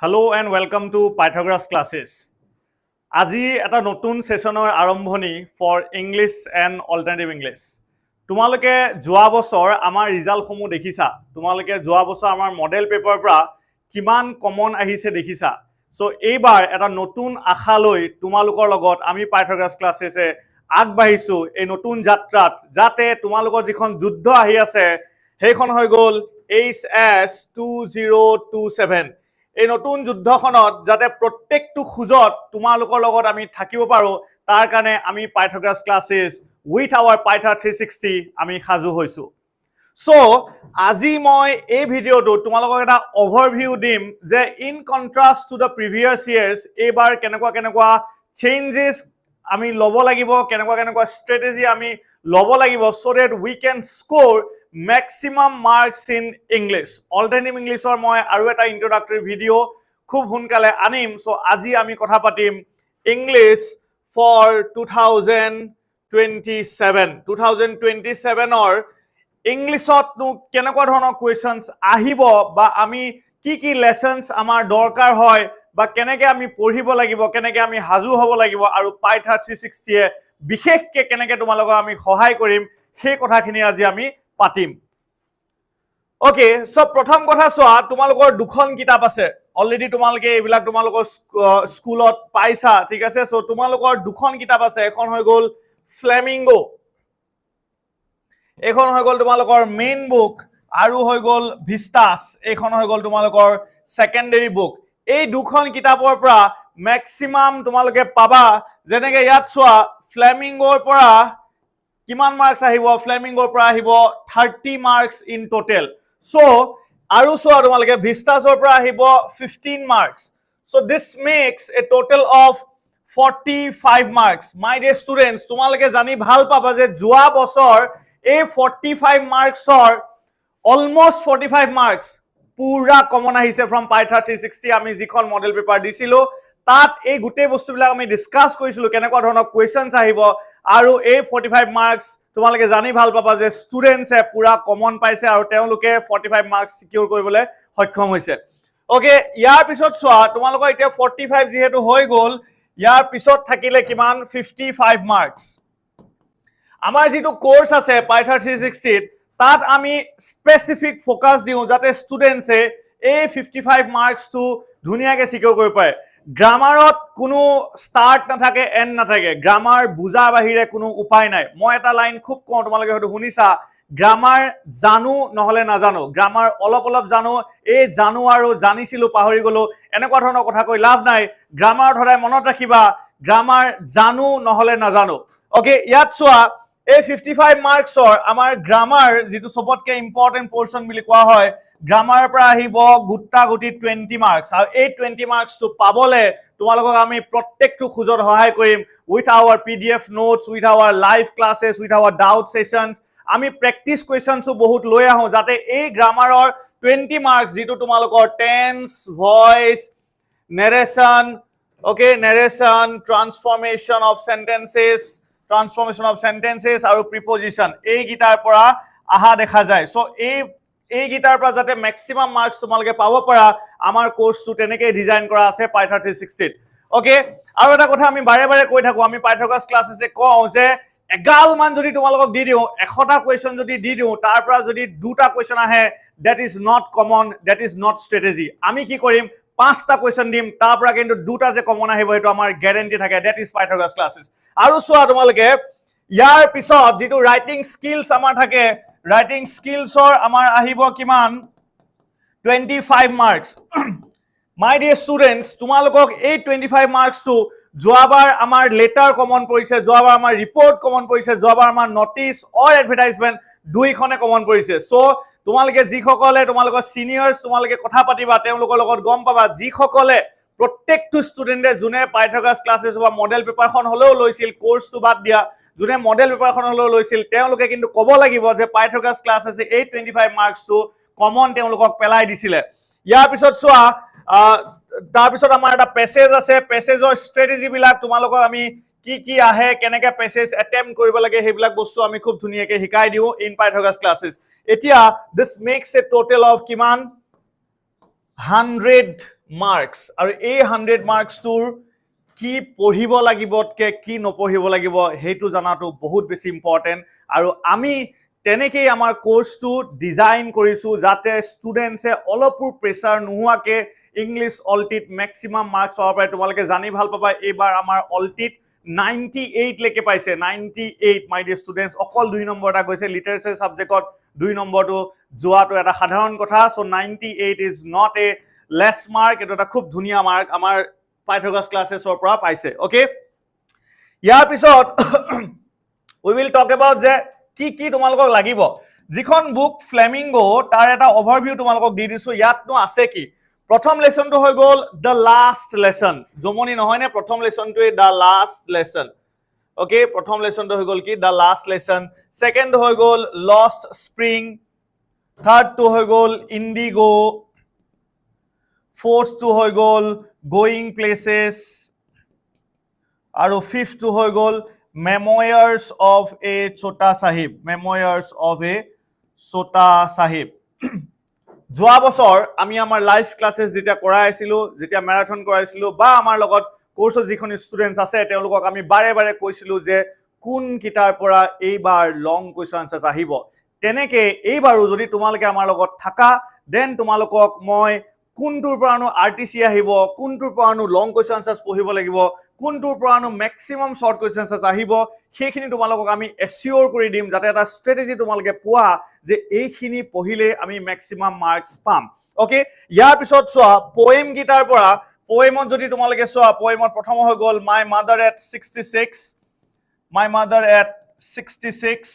Hello and welcome to Pythagoras classes. আজি এটা নতুন সেশনৰ আৰম্ভণি for English and Alternative English. তোমালোকে যোৱা বছৰ আমাৰ ৰিজাল্টসমূহ দেখিছা। তোমালোকে যোৱা বছৰ আমাৰ মডেল পেপাৰৰ পৰা কিমান কমন আহিছে দেখিছা। সো এইবাৰ এটা নতুন আশা লৈ তোমালোকৰ লগত আমি Pythagoras ক্লাছেছে আগবাঢ়িছো এই নতুন যাত্ৰাত যাতে তোমালোকৰ যিখন যুদ্ধ আহি আছে সেইখন হৈ গ'ল HS 2027 এই নতুন যুদ্ধখনত যাতে প্ৰত্যেকটো খুজত তোমালোকৰ লগত আমি থাকিব পাৰো তাৰ কাৰণে আমি Pythagoras classes with our Python 360 আমি সাজু হৈছো সো আজি মই এই ভিডিওটো তোমালোকক এটা ওভাৰভিউ দিম যে in contrast to the previous years এবাৰ কেনেকুৱা চেঞ্জেস আমি লব লাগিব কেনেকুৱা স্ট্ৰেটেজি আমি লব লাগিব so that we can score maximum marks in English. Alternative English or moi aru eta introductory video khub hunkale anim. So aji ami kotha patim English for 2027 or English ot nu kenekwa dhৰণৰ questions ahibo ba ami ki lessons amar dorkar hoy ba keneke ami পঢ়িব লাগিব keneke ami হাজু হ'ব লাগিব আৰু Python 360 এ বিশেষকে keneke তোমালোকক আমি সহায় কৰিম সেই কথাখিনি আজি আমি পাতিম ওকে সো প্ৰথম কথা সোৱা তোমালোকৰ দুখন কিতাপ আছে অলৰেডি তোমালোকে এইবিলাক তোমালোকৰ স্কুলত পাইছা ঠিক আছে সো তোমালোকৰ দুখন কিতাপ আছে এখন হৈ গ'ল ফ্লেমিঙ্গো এখন হৈ গ'ল তোমালোকৰ মেইন বুক আৰু হৈ গ'ল ভিস্টাস এখন হৈ গ'ল তোমালোকৰ সেকেন্ডাৰী বুক এই দুখন কিতাপৰ পৰা ম্যাক্সিমাম তোমালোকে পাবা যেনেকে ইয়াত সোৱা ফ্লেমিঙ্গোৰ পৰা কিমান মাৰ্কস আহিব ফ্লেমিঙ্গোৰ পৰা আহিব 30 মাৰ্কস ইন টোটাল সো আৰু সোৱা তোমালোকে ভিস্টাসৰ পৰা আহিব 15 marks so this max A total of 45 marks my dear students তোমালোকে জানি ভাল পাবা যে যোৱা বছৰ এই 45 মাৰ্কসৰ অলমোস্ট 45 মার্কস পুরা কমন আহিছে ফ্রম Python 360 আমি যিখন মডেল পেপার দিছিলো তাত এই গুটে বস্তুবিলাক আমি ডিসকাস কৰিছিলো কেনেকুৱা ধৰণৰ কোৱেশ্চনস আহিব আৰু এই 45 মাৰ্কস তোমালোকে জানি ভাল পাবা যে স্টুডেন্টসে পুৰা কমন পাইছে আৰু তেওঁলোকে 45 মাৰ্কস সিকিউৰ কৰিবলৈ সক্ষম হৈছে ওকে ইয়াৰ পিছত সোৱা তোমালোকৰ এতিয়া 45 যেহেতু হৈ গ'ল ইয়াৰ পিছত থাকিলে কিমান 55 মাৰ্কস আমাৰ যেটো কোর্স আছে Python 360 তাত আমি স্পেসিফিক ফোকাস দিও যাতে স্টুডেন্টসে এই 55 মার্কস টু ধুনিয়াকে সিকিউৰ কৰিব পাৰে গ্ৰামাৰত কোনো স্টাৰ্ট না থাকে এন্ড না থাকে গ্ৰামাৰ বুজা বাহিৰে কোনো উপায় নাই মই এটা লাইন খুব কম তোমালোকে হয়তো শুনিছা গ্রামার জানো নহলে না জানো গ্রামার অলপ জানো এই জানো আৰু জানিছিলো পাহৰি গলো এনেকুৱা ধৰণৰ কথা কৈ লাভ নাই গ্ৰামাৰ ধৰাই মনত ৰাখিবা গ্ৰামাৰ জানো নহলে না জানো ওকে ইয়াত সোৱা এই 55 মাৰ্কসৰ আমাৰ গ্ৰামাৰ যেটো সবতকে ইম্পৰ্টেন্ট পোৰশন বুলি কোৱা হয় গ্ৰামাৰ পৰা আহিব গুট্টা গুটি 20 মাৰ্কস আৰু এই 20 মাৰ্কস তো পাবলে তোমালোকক আমি প্ৰত্যেকটো খুজৰ সহায় কৰিম with our PDF notes with our live classes with our doubt sessions আমি প্র্যাকটিস কোয়েশ্চনস বহুত লৈ আহো যাতে এই গ্ৰামাৰৰ 20 মাৰ্কস যেটো তোমালোকৰ tense voice narration okay narration transformation of sentences আৰু প্ৰিপজিশন এই গিটাৰ পৰা আহা দেখা যায় সো এই গিটাৰ পৰা যাতে ম্যাক্সিমাম মাৰ্কস তোমালোকে পাব পাৰা আমাৰ কোৰ্সটো তেনেকৈ ডিজাইন কৰা আছে Python 360 ওকে আৰু এটা কথা আমি বাৰে কৈ থাকো আমি Pythagoras ক্লাছেছে কওঁ যে এগাল মান যদি তোমালোকক দি দিও 100টা কোৱেশ্চন যদি দি দিও তাৰ পৰা যদি দুটা কোৱেশ্চন আহে that is not common that is not strategy আমি কি কৰিম 5টা কোৱেশ্চন দিম তাৰ পৰা কিন্তু দুটা যে কমন আহিব এটো আমাৰ গ্যাৰান্টি থাকে দ্যাট ইজ Pythagoras ক্লাছেছ আৰু সোৱা তোমালোকে ইয়াৰ পিছত যেটো ৰাইটিং স্কিলস আমাৰ থাকে ৰাইটিং স্কিলসৰ আমাৰ আহিব কিমান 25 মাৰ্কস মাই ডিয়াৰ স্টুডেন্টস তোমালোকক এই 25 মাৰ্কস টু যোৱাবাৰ আমাৰ লেটাৰ কমন পৰিছে যোৱাবাৰ আমাৰ ৰিপোৰ্ট কমন পৰিছে যোৱাবাৰ আমাৰ নোটিস অৰ এডভাৰটাইজমেন্ট দুইখনে কমন পৰিছে সো তোমালোকে যিসকলে তোমালোকৰ সিনিয়ৰস তোমালোকে কথা পাতিবা তেওঁলোকৰ লগত গম পাবা যিসকলে প্ৰত্যেকটো ষ্টুডেন্টে যোনে Pythagoras ক্লাसेस বা মডেল পেপাৰখন হলেও লৈছিল কোৰ্সটো বাদ দিয়া যোনে মডেল পেপাৰখন হলেও লৈছিল তেওঁলোকে কিন্তু ক'ব লাগিব যে Pythagoras ক্লাছেছে এই 25 মার্কস টু কমন তেওঁলোকক পেলাই দিছিলে ইয়াৰ পিছত সোৱা তাৰ পিছত আমাৰ এটা প্যাসেজ আছে প্যাসেজৰ স্ট্ৰেটেজি বিলাক তোমালোকক আমি কি আহে কেনেকে প্যাসেজ অ্যাটেম্প্ট কৰিব লাগে হেবিলাক বস্তু আমি খুব ধুনিয়াকে শিকাই দিও ইন Pythagoras ক্লাছেস এতিয়া this max A total of কিমান 100 মাৰ্কস আৰু এই 100 মাৰ্কসটোৰ কি পঢ়িব লাগিবতকে কি নপঢ়িব লাগিব হেতু জানাটো বহুত বেছি ইম্পৰ্টেন্ট আৰু আমি তেনেকেই আমাৰ কোৰ্সটো ডিজাইন কৰিছো যাতে ষ্টুডেন্টছে অলপো প্ৰেছাৰ নোহোৱাকে ইংলিছ অলটিত ম্যাক্সিমাম মাৰ্কস পাব পাৰে তোমালোকে জানি ভাল পাবা এইবাৰ আমাৰ অলটিত 98 লেকে পাইছে 98 মাই ডিয়াৰ ষ্টুডেন্টস অকল 2 নম্বৰ এটা গৈছে লিটাৰেচাৰ সাবজেক্টত 2 নম্বৰটো যোৱাটো এটা সাধাৰণ কথা so 98 is not a less mark এটা এটা খুব ধুনিয়া মাৰ্ক আমাৰ পাইথাগোৰাছ ক্লাसेसৰ পৰা পাইছে ওকে ইয়াৰ পিছত we will talk about যে কি কি তোমালোকক লাগিব যিখন বুক ফ্লেমিঙ্গো তাৰ এটা ওভাৰভিউ তোমালোকক দি দিছো ইয়াতনো আছে কি প্ৰথম লেসনটো হৈ গল দ্য লাষ্ট লেসন জমনি নহয় নে প্ৰথম লেসনটোৱে দ্য লাষ্ট লেসন ওকে প্ৰথম লেসনটো হৈ গল কি দ্য লাষ্ট লেসন সেকেন্ড হৈ গল লষ্ট স্প্ৰিং থাৰ্ড টো হৈ গল ইন্ডিগো fourth to হৈ গল going places আৰু fifth to হৈ গল memoirs of a chota sahib memoirs of a chota sahib যোৱা বছৰ আমি আমাৰ লাইভ ক্লাसेस যেতিয়া কৰাইছিলো যেতিয়া ম্যাৰাথন কৰাইছিলো বা আমাৰ লগত কোৰ্সৰ যিখন ষ্টুডেন্টস আছে তেওঁলোকক আমি বাৰে বাৰে কৈছিলো যে কোন কিতাৰ পৰা এইবাৰ লং কোৱেশ্চন আনসাৰ আহিব তেনেকে এইবাৰো যদি তোমালোকে আমাৰ লগত থাকা দেন তোমালোকক মই কোনটোৰ পৰানো আৰটিসি আহিব কোনটোৰ পৰানো লং কোৱেশ্চন আনসাৰ পঢ়িব লাগিব কোনটোৰ পৰানো ম্যাক্সিমাম শৰ্ট কোৱেশ্চন আনসাৰ আহিব সেইখিনি তোমালোকক আমি এচিওৰ কৰি দিম যাতে এটা স্ট্ৰেটেজি তোমালোকে পোৱা যে এইখিনি পঢ়িলে আমি ম্যাক্সিমাম মাৰ্কস পাম ওকে ইয়াৰ পিছত চোৱা পোয়েম গিটাৰ পৰা পোয়েমত যদি তোমালোকে চোৱা পোয়েমত প্ৰথম হৈ গল my mother at 66 my mother at 66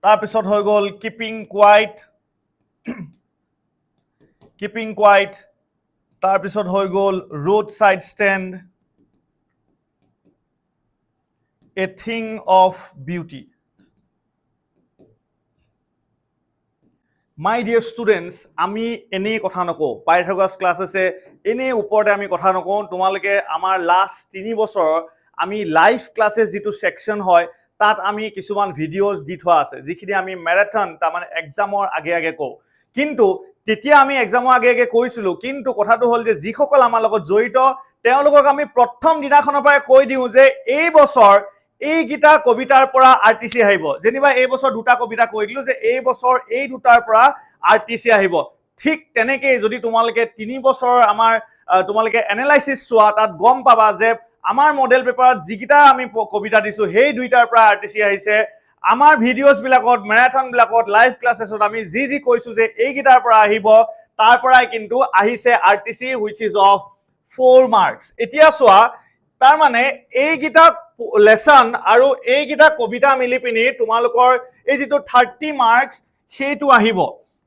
তাৰ পিছত হৈ গল কিপিং কোৱাইট keeping quiet তাৰ পিছত হৈ গল road side stand a thing of beauty my dear students আমি এনে কথা নকও পাইথাগোৰাছ ক্লাसेसे এনে ওপৰতে আমি কথা নকও তোমালোকে আমাৰ লাষ্ট 3 বছৰ আমি লাইভ ক্লাसेस যেটো সেকশন হয় তাত আমি কিছুমান ভিডিওস দি থোৱা আছে যিখিনি আমি ম্যাৰাথন তাৰ মানে এক্সামৰ আগে আগে কও কিন্তু তেতিয়া আমি এক্সামৰ আগে আগে কৈছিলো কিন্তু কথাটো হল যে যিসকল আমাৰ লগত জড়িত তেওঁলোকক আমি প্ৰথম দিনাখনৰ পৰাই কৈ দিও যে এই বছৰ এই গীতা কবিতাৰ পৰা আৰটিসি আহিব যেনিবা এই বছৰ দুটা কবিতা কৈ দিলো যে এই বছৰ এই দুটাৰ পৰা আৰটিসি আহিব ঠিক তেনেকে যদি তোমালোকে 3 বছৰ আমাৰ তোমালোকে এনালাইসিস চোৱা তাত গম পাবা যে আমাৰ মডেল পেপাৰত যিগিটা আমি কবিতা দিছো সেই দুইটাৰ পৰা আৰটিসি আহিছে আমাৰ ভিডিওস বিলাকত ম্যাৰাথন বিলাকত লাইভ ক্লাसेसত আমি যি কৈছো যে এই গিটাৰ পৰা আহিব তাৰ পৰাই কিন্তু আহিছে আৰটিসি which is of 4 marks এতিয়া চোৱা তাৰ মানে এই গিটা লেসন আৰু এই গিটা কবিতা মিলি পিনি তোমালোকৰ এই যেটো 30 marks হেতু আহিব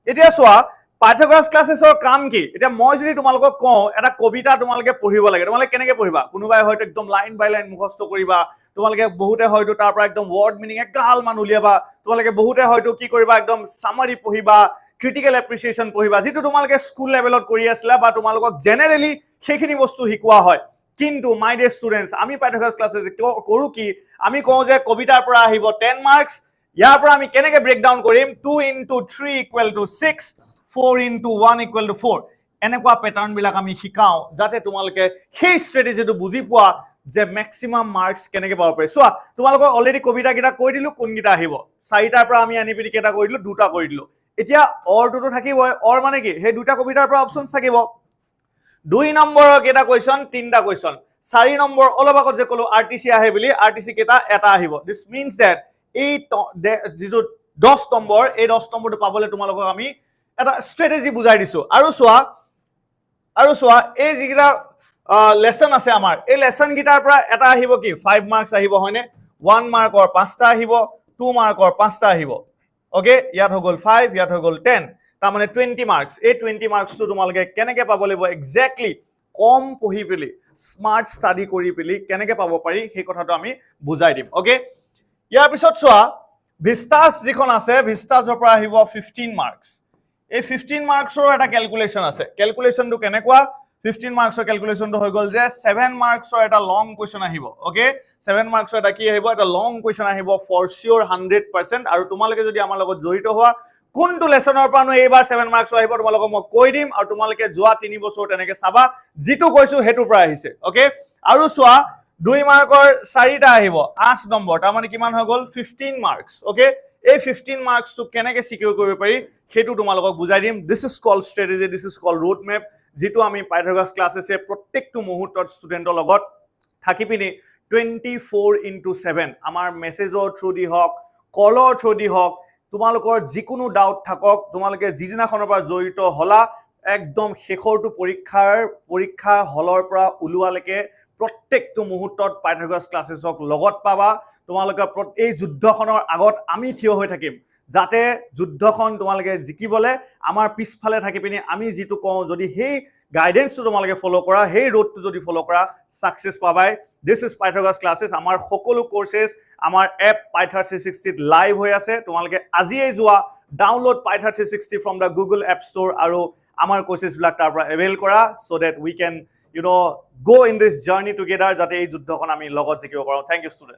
এতিয়া চোৱা পাইথাগোৰাছ ক্লাसेसৰ কাম কি এতিয়া মই যদি তোমালোকক কওঁ এটা কবিতা তোমালোকে পঢ়িব লাগে তোমালোকে কেনেকে পঢ়িবা কোনোবাই হয়তো একদম লাইন বাই লাইন মুখস্থ কৰিবা তোমালোকে বহুতে হয়তো তাৰ পৰা একদম ওয়াৰ্ড মিনিং একাল মান উলিয়াবা তোমালোকে বহুতে হয়তো কি কৰিবা একদম সামাৰি পঢ়িবা ক্ৰিটিক্যাল এপ্ৰিচিয়েচন পঢ়িবা যেটো তোমালোকে স্কুল লেভেলত কৰি আছিলা বা তোমালোকক জেনাৰেলি সেইখিনি বস্তু শিকোৱা হয় কিন্তু মাই ডিয়াৰ ষ্টুডেন্টস আমি পাইথাগোৰাছ ক্লাसेस কৰো কি আমি কওঁ যে কবিতাৰ পৰা আহিব 10 মাৰ্কস ইয়াৰ পৰা আমি কেনেকে ব্ৰেক ডাউন কৰিম 2 into 3 equal to 6 4 into 1 equal to 4 এনেকুৱা প্যাটাৰ্ন বিলাক আমি শিকাও যাতে তোমালোকে সেই স্ট্ৰেটেজিটো বুজি পোৱা যে ম্যাক্সিমাম মাৰ্কস কেনেকে পাব পাৰে সোয়া তোমালোকক অলৰেডি কবিতা কিটা কৈ দিলো কোন কিটা আহিব চাৰিটাৰ পৰা আমি আনি পিনি কেটা কৈ দিলো দুটা কৈ দিলো এতিয়া অৰটো থাকিব অৰ মানে কি হে দুটা কবিতাৰ পৰা অপচনস থাকিব 2 নম্বৰৰ কেটা কোৱেশ্চন তিনটা কোৱেশ্চন 4 নম্বৰ অলপ আগত যে কলো আৰটিসি আহে বুলি আৰটিসি কেটা এটা আহিব দিস মিন্স দ্যাট এই যেটো 10 নম্বৰ এই 10 নম্বৰটো পাবলে তোমালোকক আমি এটা স্ট্ৰেটেজি বুজাই দিছো আৰু সোয়া এই যিকিটা লেসন আছে আমাৰ এই লেসন গিটাৰ পৰা এটা আহিব কি 5 মাৰ্কস আহিব হয়নে 1 মাৰ্কৰ 5টা আহিব 2 মাৰ্কৰ 5টা আহিব ওকে ইয়াত হৈ গল 5 ইয়াত হৈ গল 10 তাৰ মানে 20 মাৰ্কস এই 20 মাৰ্কসটো তোমালোকে কেনেকে পাব লাগিব এক্স্যাক্টলি কম পঢ়ি পেলি স্মাৰ্ট ষ্টাডি কৰি পেলি কেনেকে পাব পাৰি সেই কথাটো আমি বুজাই দিম ওকে ইয়াৰ পিছত চোৱা ভিস্টাস যিখন আছে ভিস্টাসৰ পৰা আহিব 15 মাৰ্কস এই 15 মাৰ্কসৰ এটা ক্যালকুলেশন আছে ক্যালকুলেশনটো কেনেকুৱা 15 মাৰ্কসৰ ক্যালকুলেশনটো হৈ গল যে 7 মাৰ্কসৰ এটা লং কোৱেশ্চন আহিব ওকে 7 মাৰ্কসৰ এটা কি আহিব এটা লং কোৱেশ্চন আহিব ফৰ শিওৰ 100% আৰু তোমালোকে যদি আমাৰ লগত জড়িত হোৱা কোনটো লেসনৰ পৰা এইবাৰ 7 মাৰ্কছ আহিব তোমালোকক মই কৈ দিম আৰু তোমালোকে যোৱা 3 বছৰ তেনেকে চাবা যিটো কৈছো হেতু পৰা আহিছে ওকে আৰু চোৱা 2 মাৰ্কৰ 4টা আহিব 8 নম্বৰ তাৰ মানে কিমান হৈ গল 15 মাৰ্কছ ওকে এই 15 মাৰ্কছ টু কেনেকে সিকিউৰ কৰিব পাৰি হেতু তোমালোকক বুজাই দিম this is called strategy this is called road map যেটো আমি পাইথাগোৰাছ ক্লাছেছে প্ৰত্যেকটো মুহূৰ্তত ষ্টুডেন্টৰ লগত থাকি পিনি 24/7 আমাৰ মেসেজৰ থ্ৰু দি হক কলৰ থ্ৰু দি হক তোমালোকৰ যিকোনো ডাউট থাকক তোমালোকে জিদিনাখনৰ পৰা জড়িত হলা একদম শেষৰটো পৰীক্ষা হলৰ পৰা উলুৱালৈকে প্ৰত্যেকটো মুহূৰ্তত পাইথাগোৰাছ ক্লাছেছক লগত পাবা তোমালোকে এই যুদ্ধখনৰ আগত আমি থিয় হৈ থাকিম যাতে যুদ্ধখন তোমালোকে জিকিবলে আমাৰ পিছফালে থাকি পিনি আমি যেটো কওঁ যদি হেই গাইডেন্সটো তোমালোকে ফলো কৰা হেই ৰোডটো যদি ফলো কৰা সাকসেস পাবাই দিস ইজ পাইথাগোৰাছ ক্লাছেছ আমাৰ সকলো কোৰ্সেছ আমাৰ এপ পাইথা 360 লাইভ হৈ আছে তোমালোকে আজিয়ে যোৱা ডাউনলোড পাইথা 360 from the Google app store আৰু আমাৰ কোৰ্সেছ বিলাক তাৰ পৰা এভেইল কৰা so that we can go in this journey together যাতে এই যুদ্ধখন আমি লগত জিকিব পাৰো থ্যাংক ইউ ষ্টুডেন্ট